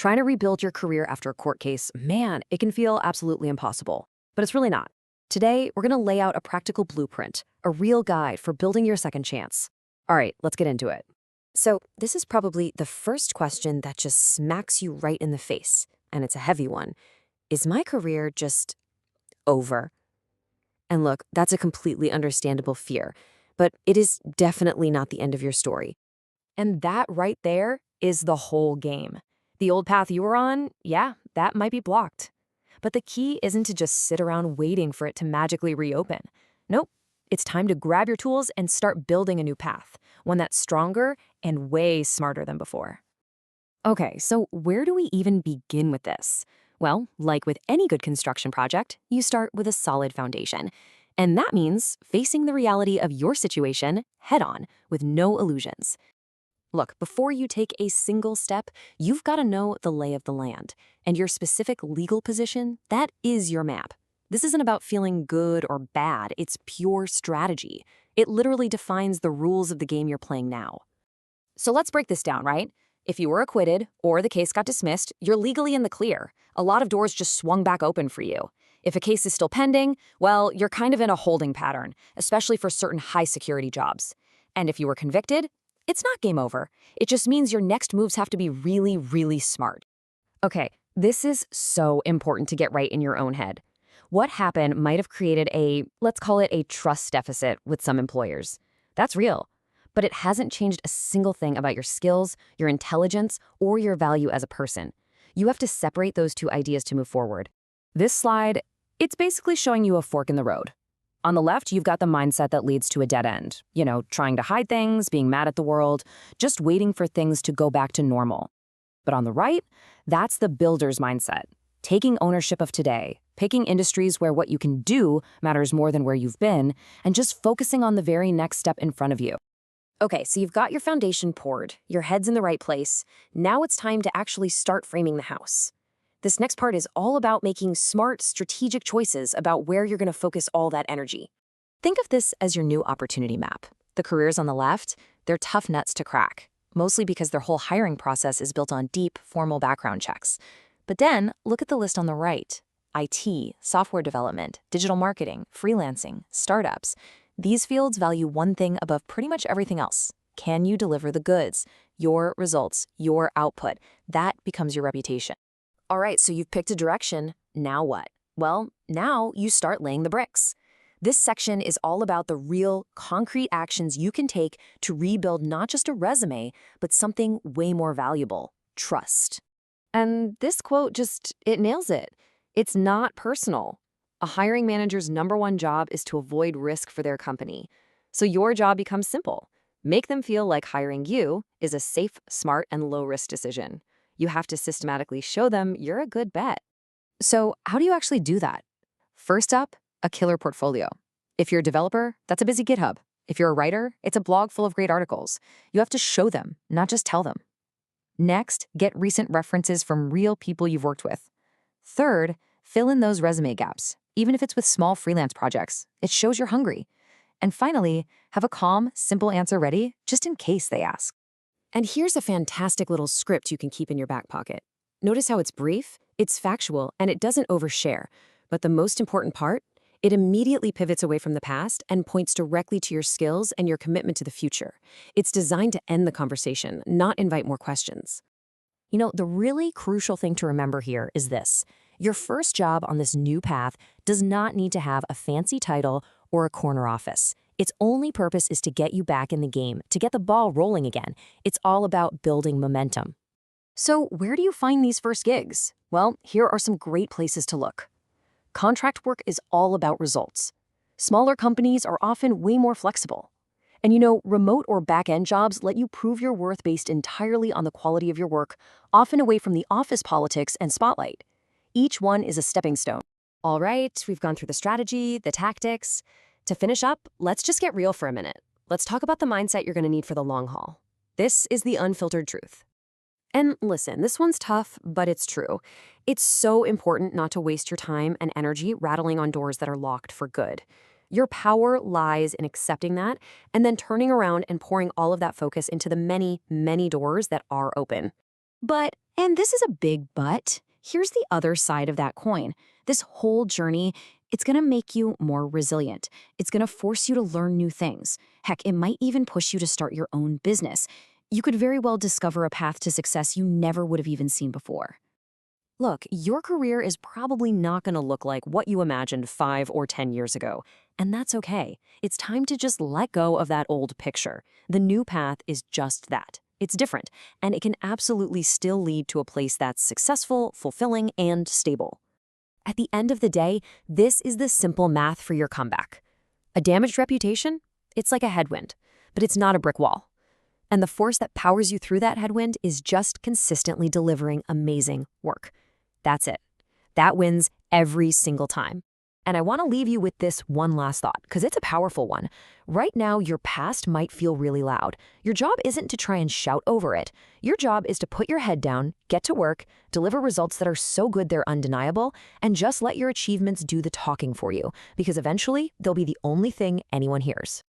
Trying to rebuild your career after a court case, man, it can feel absolutely impossible. But it's really not. Today, we're going to lay out a practical blueprint, a real guide for building your second chance. All right, let's get into it. So, this is probably the first question that just smacks you right in the face, and it's a heavy one. Is my career just over? And look, that's a completely understandable fear, but it is definitely not the end of your story. And that right there is the whole game. The old path you were on, yeah, that might be blocked. But the key isn't to just sit around waiting for it to magically reopen. Nope, it's time to grab your tools and start building a new path, one that's stronger and way smarter than before. Okay, so where do we even begin with this? Well, like with any good construction project, you start with a solid foundation. And that means facing the reality of your situation head on with no illusions. Look, before you take a single step, you've got to know the lay of the land. And your specific legal position, that is your map. This isn't about feeling good or bad, it's pure strategy. It literally defines the rules of the game you're playing now. So let's break this down, right? If you were acquitted or the case got dismissed, you're legally in the clear. A lot of doors just swung back open for you. If a case is still pending, well, you're kind of in a holding pattern, especially for certain high-security jobs. And if you were convicted, it's not game over. It just means your next moves have to be really, really smart. Okay, this is so important to get right in your own head. What happened might have created let's call it a trust deficit with some employers. That's real. But it hasn't changed a single thing about your skills, your intelligence, or your value as a person. You have to separate those two ideas to move forward. This slide, it's basically showing you a fork in the road. On the left, you've got the mindset that leads to a dead end. Trying to hide things, being mad at the world, just waiting for things to go back to normal. But on the right, that's the builder's mindset. Taking ownership of today, picking industries where what you can do matters more than where you've been, and just focusing on the very next step in front of you. Okay, so you've got your foundation poured, your head's in the right place. Now it's time to actually start framing the house. This next part is all about making smart, strategic choices about where you're going to focus all that energy. Think of this as your new opportunity map. The careers on the left, they're tough nuts to crack, mostly because their whole hiring process is built on deep, formal background checks. But then, look at the list on the right. IT, software development, digital marketing, freelancing, startups. These fields value one thing above pretty much everything else. Can you deliver the goods, your results, your output? That becomes your reputation. All right, so you've picked a direction. Now what? Well, now you start laying the bricks. This section is all about the real, concrete actions you can take to rebuild not just a resume, but something way more valuable: trust. And this quote it nails it. It's not personal. A hiring manager's #1 job is to avoid risk for their company. So your job becomes simple. Make them feel like hiring you is a safe, smart, and low-risk decision. You have to systematically show them you're a good bet. So how do you actually do that? First up, a killer portfolio. If you're a developer, that's a busy GitHub. If you're a writer, it's a blog full of great articles. You have to show them, not just tell them. Next, get recent references from real people you've worked with. Third, fill in those resume gaps. Even if it's with small freelance projects, it shows you're hungry. And finally, have a calm, simple answer ready, just in case they ask. And here's a fantastic little script you can keep in your back pocket. Notice how it's brief, it's factual, and it doesn't overshare. But the most important part, it immediately pivots away from the past and points directly to your skills and your commitment to the future. It's designed to end the conversation, not invite more questions. The really crucial thing to remember here is this. Your first job on this new path does not need to have a fancy title or a corner office. Its only purpose is to get you back in the game, to get the ball rolling again. It's all about building momentum. So where do you find these first gigs? Well, here are some great places to look. Contract work is all about results. Smaller companies are often way more flexible. And remote or back-end jobs let you prove your worth based entirely on the quality of your work, often away from the office politics and spotlight. Each one is a stepping stone. All right, we've gone through the strategy, the tactics. To finish up, let's just get real for a minute. Let's talk about the mindset you're going to need for the long haul. This is the unfiltered truth. And listen, this one's tough, but it's true. It's so important not to waste your time and energy rattling on doors that are locked for good. Your power lies in accepting that and then turning around and pouring all of that focus into the many, many doors that are open. But And this is a big but. Here's the other side of that coin. This whole journey, it's going to make you more resilient. It's going to force you to learn new things. Heck, it might even push you to start your own business. You could very well discover a path to success you never would have even seen before. Look, your career is probably not going to look like what you imagined 5 or 10 years ago, and that's okay. It's time to just let go of that old picture. The new path is just that. It's different, and it can absolutely still lead to a place that's successful, fulfilling, and stable. At the end of the day, this is the simple math for your comeback. A damaged reputation? It's like a headwind, but it's not a brick wall. And the force that powers you through that headwind is just consistently delivering amazing work. That's it. That wins every single time. And I want to leave you with this one last thought, because it's a powerful one. Right now, your past might feel really loud. Your job isn't to try and shout over it. Your job is to put your head down, get to work, deliver results that are so good they're undeniable, and just let your achievements do the talking for you, because eventually, they'll be the only thing anyone hears.